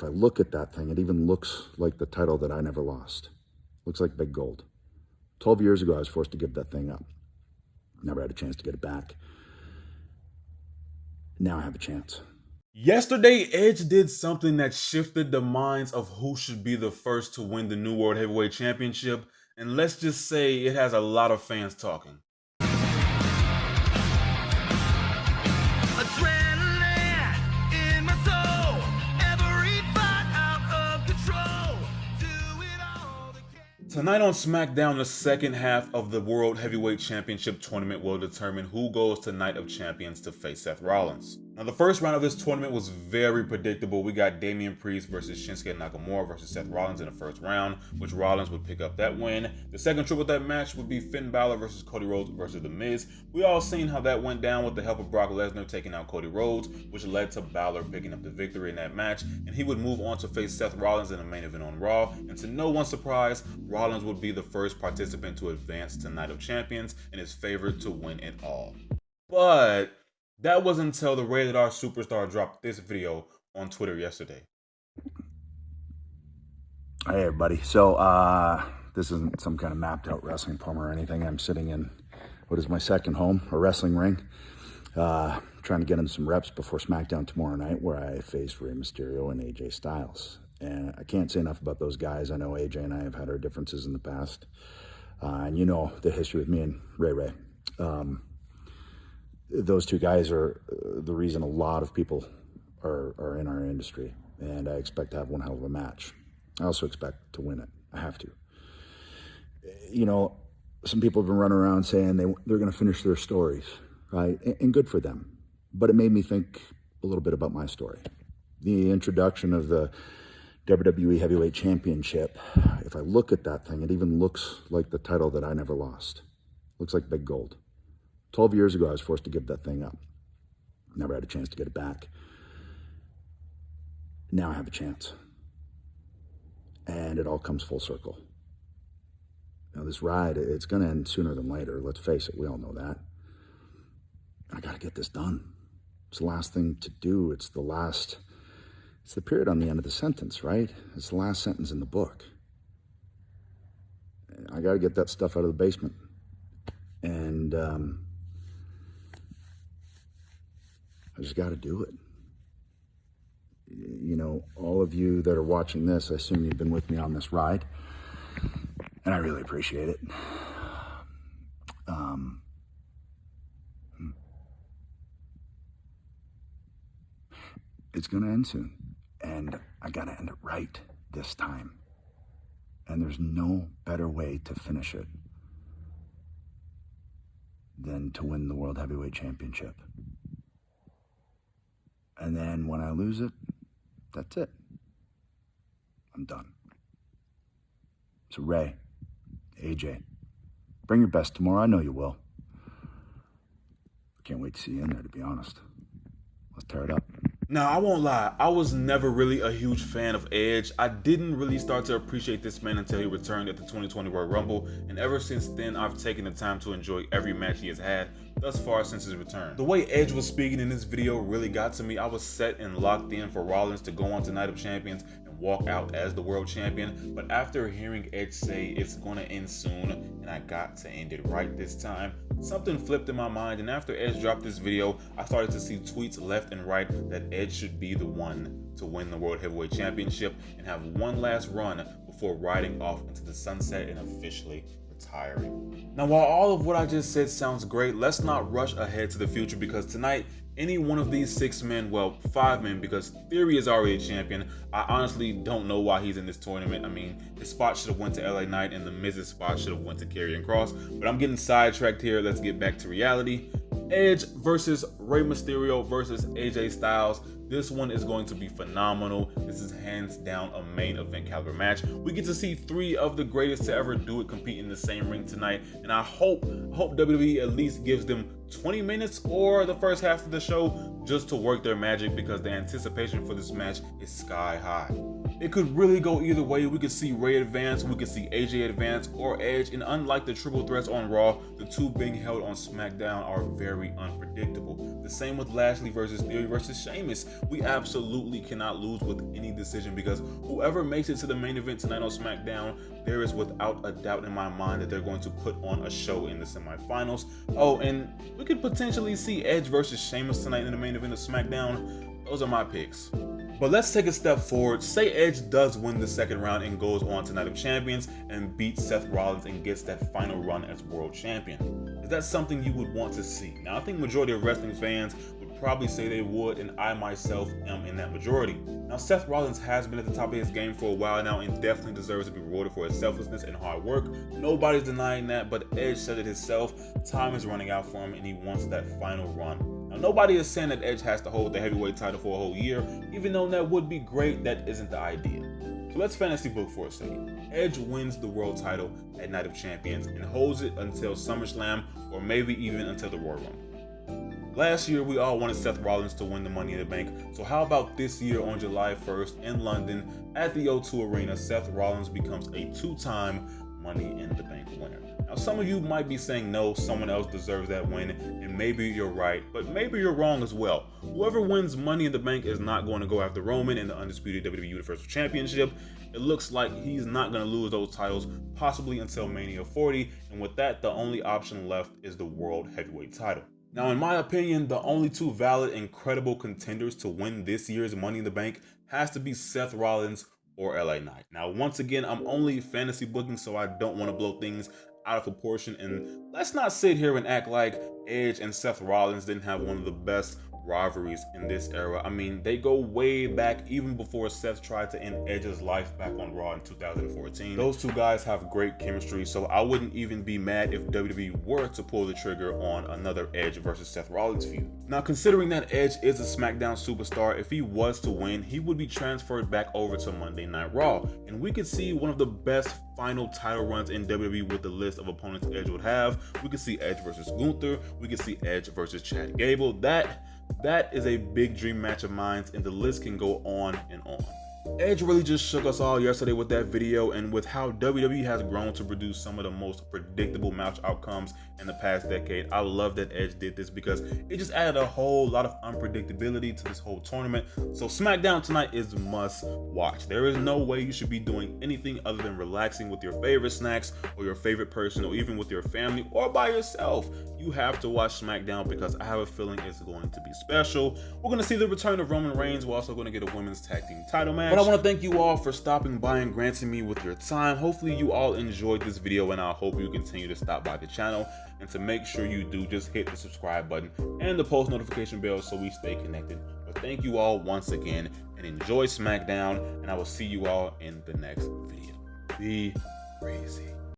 if I look at that thing, it even looks like the title that I never lost. Looks like big gold. 12 years ago, I was forced to give that thing up. Never had a chance to get it back. Now I have a chance. Yesterday, Edge did something that shifted the minds of who should be the first to win the new World Heavyweight Championship, and let's just say it has a lot of fans talking. Tonight on SmackDown, the second half of the World Heavyweight Championship tournament will determine who goes to Night of Champions to face Seth Rollins. Now, the first round of this tournament was very predictable. We got Damian Priest versus Shinsuke Nakamura versus Seth Rollins in the first round, which Rollins would pick up that win. The second triple threat match would be Finn Balor versus Cody Rhodes versus The Miz. We all seen how that went down with the help of Brock Lesnar taking out Cody Rhodes, which led to Balor picking up the victory in that match, and he would move on to face Seth Rollins in the main event on Raw. And to no one's surprise, Rollins would be the first participant to advance to Night of Champions and is favored to win it all. But that wasn't until the Rated R Superstar dropped this video on Twitter yesterday. Hey everybody, so this isn't some kind of mapped out wrestling promo or anything. I'm sitting in what is my second home, a wrestling ring, trying to get in some reps before SmackDown tomorrow night, where I face Rey Mysterio and AJ Styles. And I can't say enough about those guys. I know AJ and I have had our differences in the past, and you know the history with me and Ray. Those two guys are the reason a lot of people are in our industry, and I expect to have one hell of a match. I also expect to win it. I have to. You know, some people have been running around saying they're going to finish their stories, right? And good for them. But it made me think a little bit about my story. The introduction of the WWE Heavyweight Championship, if I look at that thing, it even looks like the title that I never lost. Looks like big gold. 12 years ago, I was forced to give that thing up. Never had a chance to get it back. Now I have a chance. And it all comes full circle. Now this ride, it's going to end sooner than later. Let's face it, we all know that. I got to get this done. It's the last thing to do. It's the period on the end of the sentence, right? It's the last sentence in the book. I got to get that stuff out of the basement. And I just got to do it. You know, all of you that are watching this, I assume you've been with me on this ride, and I really appreciate it. It's going to end soon, and I got to end it right this time. And there's no better way to finish it than to win the World Heavyweight Championship. And then when I lose it, that's it. I'm done. So Ray, AJ, bring your best tomorrow. I know you will. I can't wait to see you in there, to be honest. Let's tear it up. Now, I won't lie, I was never really a huge fan of Edge. I didn't really start to appreciate this man until he returned at the 2020 Royal Rumble, and ever since then, I've taken the time to enjoy every match he has had thus far since his return. The way Edge was speaking in this video really got to me. I was set and locked in for Rollins to go on to Night of Champions and walk out as the world champion, but after hearing Edge say it's gonna end soon and I got to end it right this time, something flipped in my mind, and after Edge dropped this video, I started to see tweets left and right that Edge should be the one to win the World Heavyweight Championship and have one last run before riding off into the sunset and officially retiring. Now, while all of what I just said sounds great, let's not rush ahead to the future, because tonight, any one of these 6 men, well, 5 men, because Theory is already a champion. I honestly don't know why he's in this tournament. I mean, his spot should have went to LA Knight and the Miz's spot should have went to Karrion Kross, but I'm getting sidetracked here. Let's get back to reality. Edge versus Rey Mysterio versus AJ Styles. This one is going to be phenomenal. This is hands down a main event caliber match. We get to see 3 of the greatest to ever do it compete in the same ring tonight, and I hope WWE at least gives them 20 minutes or the first half of the show just to work their magic, because the anticipation for this match is sky high. It could really go either way. We could see Ray advance, we could see AJ advance, or Edge, and unlike the triple threats on Raw, the two being held on SmackDown are very unpredictable. The same with Lashley versus Theory versus Sheamus. We absolutely cannot lose with any decision, because whoever makes it to the main event tonight on SmackDown, there is without a doubt in my mind that they're going to put on a show in the semifinals. Oh, and we could potentially see Edge versus Sheamus tonight in the main event of SmackDown. Those are my picks. But let's take a step forward. Say Edge does win the second round and goes on to Night of Champions and beats Seth Rollins and gets that final run as world champion. Is that something you would want to see? Now, I think majority of wrestling fans would probably say they would, and I myself am in that majority. Now, Seth Rollins has been at the top of his game for a while now and definitely deserves to be rewarded for his selflessness and hard work. Nobody's denying that, but Edge said it himself. Time is running out for him and he wants that final run. Now, nobody is saying that Edge has to hold the heavyweight title for a whole year, even though that would be great. That isn't the idea. So let's fantasy book for a second. Edge wins the world title at Night of Champions and holds it until SummerSlam, or maybe even until the Royal Rumble. Last year, we all wanted Seth Rollins to win the Money in the Bank, so how about this year on July 1st in London at the O2 Arena, Seth Rollins becomes a two-time Money in the Bank winner. Now, some of you might be saying no, someone else deserves that win, and maybe you're right, but maybe you're wrong as well. Whoever wins Money in the Bank is not going to go after Roman in the undisputed WWE Universal Championship. It looks like he's not going to lose those titles, possibly until Mania 40, and with that, the only option left is the World Heavyweight title. Now, in my opinion, the only two valid and credible contenders to win this year's Money in the Bank has to be Seth Rollins or LA Knight. Now, once again, I'm only fantasy booking, so I don't want to blow things out of proportion, and let's not sit here and act like Edge and Seth Rollins didn't have one of the best rivalries in this era. I mean, they go way back, even before Seth tried to end Edge's life back on Raw in 2014. Those two guys have great chemistry, so I wouldn't even be mad if WWE were to pull the trigger on another Edge versus Seth Rollins feud. Now, considering that Edge is a SmackDown superstar, if he was to win, he would be transferred back over to Monday Night Raw, and we could see one of the best final title runs in WWE with the list of opponents Edge would have. We could see Edge versus Gunther, we could see Edge versus Chad Gable. That is a big dream match of mine, and the list can go on and on. Edge really just shook us all yesterday with that video, and with how WWE has grown to produce some of the most predictable match outcomes in the past decade, I love that Edge did this because it just added a whole lot of unpredictability to this whole tournament. So SmackDown tonight is must watch. There is no way you should be doing anything other than relaxing with your favorite snacks or your favorite person, or even with your family or by yourself. You have to watch SmackDown because I have a feeling it's going to be special. We're going to see the return of Roman Reigns. We're also going to get a women's tag team title match. But I want to thank you all for stopping by and granting me with your time. Hopefully you all enjoyed this video, and I hope you continue to stop by the channel. And to make sure you do, just hit the subscribe button and the post notification bell so we stay connected. But thank you all once again, and enjoy SmackDown, and I will see you all in the next video. Be crazy.